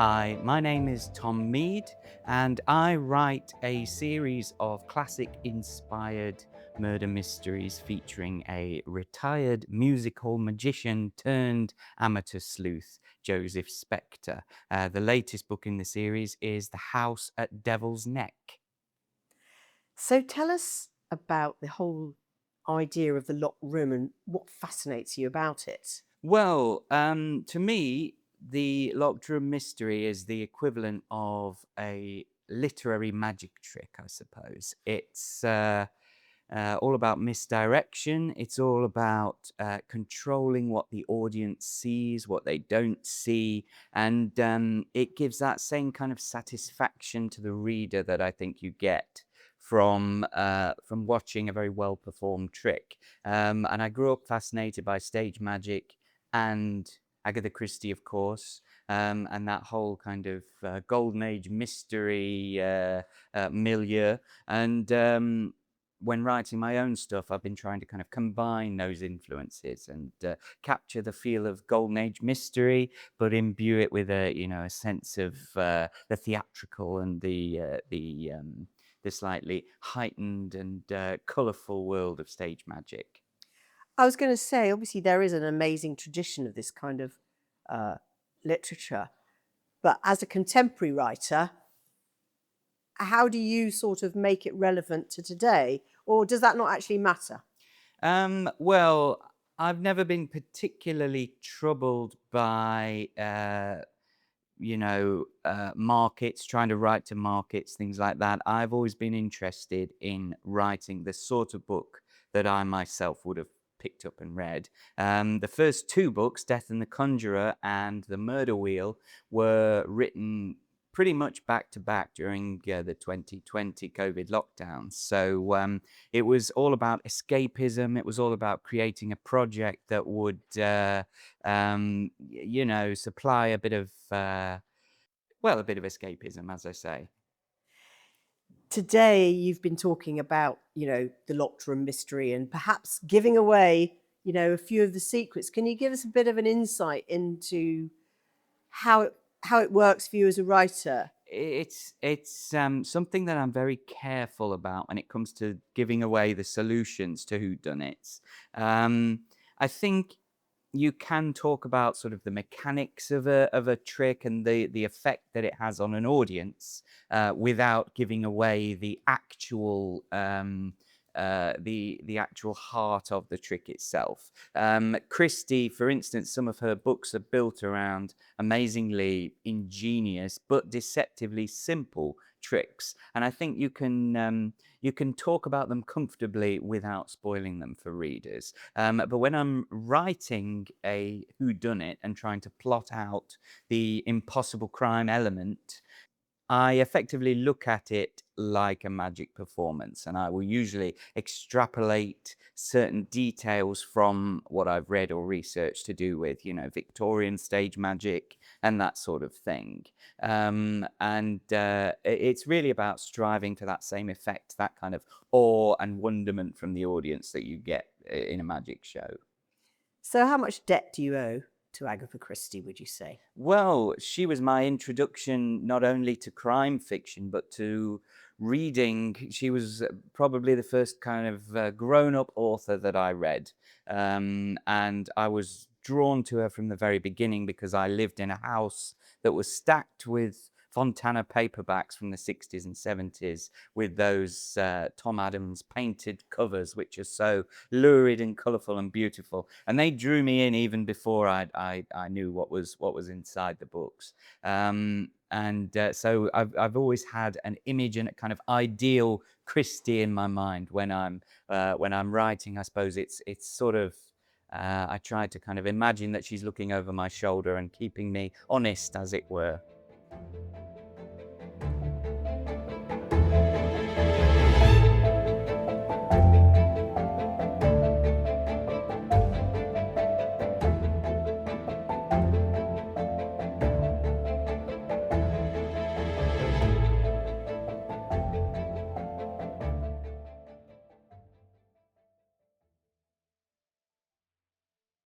Hi, my name is Tom Mead, and I write a series of classic-inspired murder mysteries featuring a retired music-hall magician turned amateur sleuth, Joseph Spector. The latest book in the series is The House at Devil's Neck. So tell us about the whole idea of the locked room and what fascinates you about it. Well, to me, the locked room mystery is the equivalent of a literary magic trick, I suppose. It's all about misdirection. It's all about controlling what the audience sees, what they don't see, and it gives that same kind of satisfaction to the reader that I think you get from watching a very well performed trick. And I grew up fascinated by stage magic and Agatha Christie, of course, and that whole kind of golden age mystery milieu. And when writing my own stuff, I've been trying to kind of combine those influences and capture the feel of golden age mystery, but imbue it with a sense of the theatrical and the slightly heightened and colourful world of stage magic. I was going to say, obviously, there is an amazing tradition of this kind of uh, literature, but as a contemporary writer, how do you sort of make it relevant to today, or does that not actually matter? Well, I've never been particularly troubled by markets, trying to write to markets, things like that. I've always been interested in writing the sort of book that I myself would have picked up and read. The first two books, Death and the Conjuror and The Murder Wheel, were written pretty much back to back during the 2020 COVID lockdown. So it was all about escapism. It was all about creating a project that would supply a bit of a bit of escapism, as I say. Today, you've been talking about, the locked room mystery and perhaps giving away, a few of the secrets. Can you give us a bit of an insight into how it works for you as a writer? It's something that I'm very careful about when it comes to giving away the solutions to whodunits. I think you can talk about sort of the mechanics of a trick and the effect that it has on an audience without giving away the actual heart of the trick itself. Christie, for instance, some of her books are built around amazingly ingenious but deceptively simple tricks, and I think you can talk about them comfortably without spoiling them for readers. But when I'm writing a whodunit and trying to plot out the impossible crime element, I effectively look at it like a magic performance, and I will usually extrapolate certain details from what I've read or researched to do with, Victorian stage magic and that sort of thing. And it's really about striving for that same effect, that kind of awe and wonderment from the audience that you get in a magic show. So, how much debt do you owe to Agatha Christie, would you say? Well, she was my introduction not only to crime fiction, but to reading. She was probably the first kind of grown up author that I read. And I was drawn to her from the very beginning because I lived in a house that was stacked with Fontana paperbacks from the 60s and 70s with those Tom Adams painted covers, which are so lurid and colourful and beautiful. And they drew me in even before I knew what was inside the books. So I've always had an image and a kind of ideal Christie in my mind when I'm writing. I suppose it's sort of I try to kind of imagine that she's looking over my shoulder and keeping me honest, as it were.